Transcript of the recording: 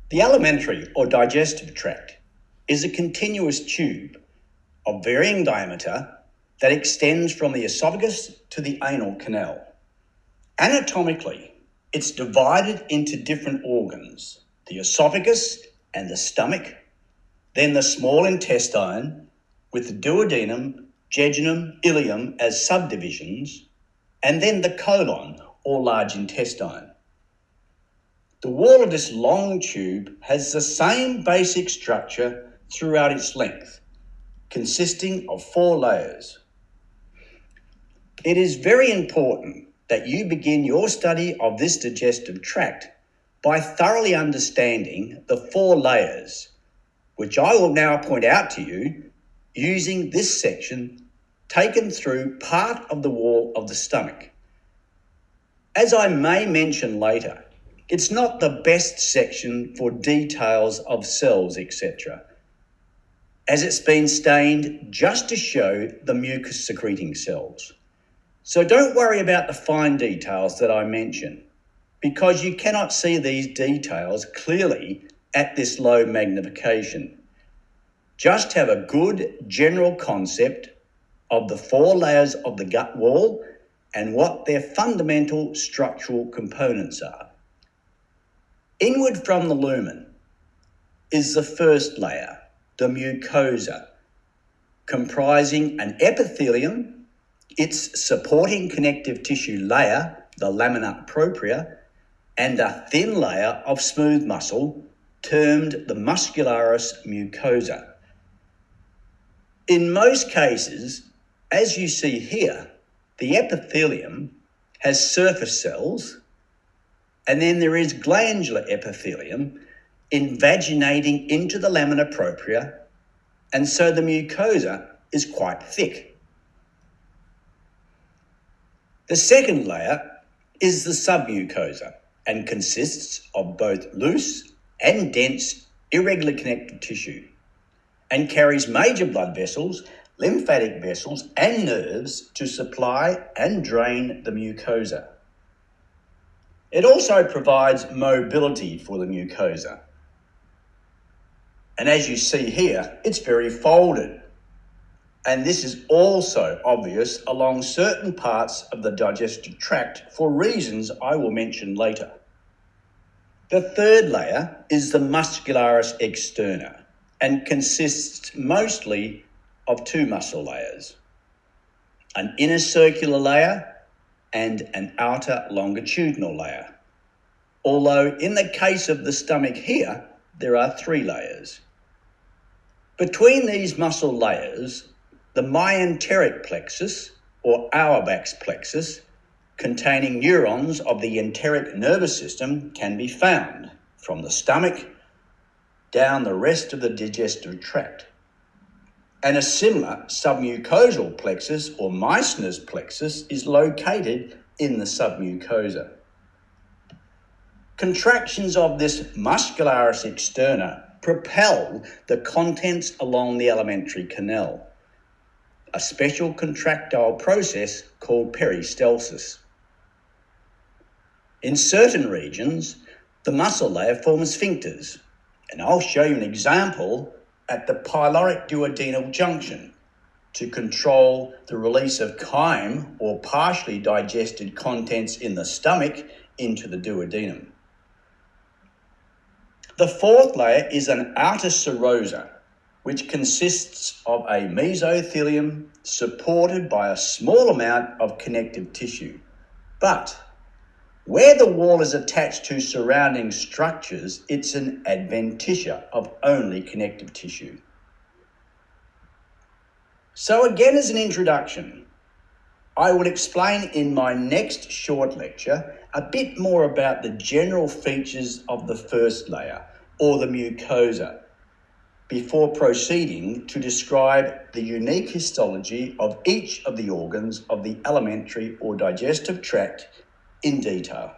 The alimentary or digestive tract is a continuous tube of varying diameter that extends from the esophagus to the anal canal. Anatomically, it's divided into different organs, the esophagus and the stomach, then the small intestine with the duodenum, jejunum, ileum as subdivisions, and then the colon or large intestine. The wall of this long tube has the same basic structure throughout its length, consisting of 4 layers. It is very important that you begin your study of this digestive tract by thoroughly understanding the 4 layers, which I will now point out to you using this section taken through part of the wall of the stomach. As I may mention later, it's not the best section for details of cells, etc., as it's been stained just to show the mucus secreting cells. So don't worry about the fine details that I mention, because you cannot see these details clearly at this low magnification. Just have a good general concept of the 4 layers of the gut wall and what their fundamental structural components are. Inward from the lumen is the first layer, the mucosa, comprising an epithelium, its supporting connective tissue layer, the lamina propria, and a thin layer of smooth muscle termed the muscularis mucosa. In most cases, as you see here, the epithelium has surface cells, and then there is glandular epithelium invaginating into the lamina propria, and so the mucosa is quite thick. The second layer is the submucosa and consists of both loose and dense irregular connective tissue and carries major blood vessels, lymphatic vessels and nerves to supply and drain the mucosa. It also provides mobility for the mucosa. And as you see here, it's very folded. And this is also obvious along certain parts of the digestive tract for reasons I will mention later. The third layer is the muscularis externa and consists mostly of 2 muscle layers, an inner circular layer and an outer longitudinal layer. Although in the case of the stomach here, there are 3 layers. Between these muscle layers, the myenteric plexus or Auerbach's plexus, containing neurons of the enteric nervous system, can be found from the stomach down the rest of the digestive tract. And a similar submucosal plexus or Meissner's plexus is located in the submucosa. Contractions of this muscularis externa propel the contents along the alimentary canal, a special contractile process called peristalsis. In certain regions, the muscle layer forms sphincters, and I'll show you an example at the pyloric duodenal junction to control the release of chyme or partially digested contents in the stomach into the duodenum. The fourth layer is an outer serosa, which consists of a mesothelium supported by a small amount of connective tissue. But where the wall is attached to surrounding structures, it's an adventitia of only connective tissue. So again, as an introduction, I will explain in my next short lecture a bit more about the general features of the first layer, or the mucosa, before proceeding to describe the unique histology of each of the organs of the alimentary or digestive tract in detail.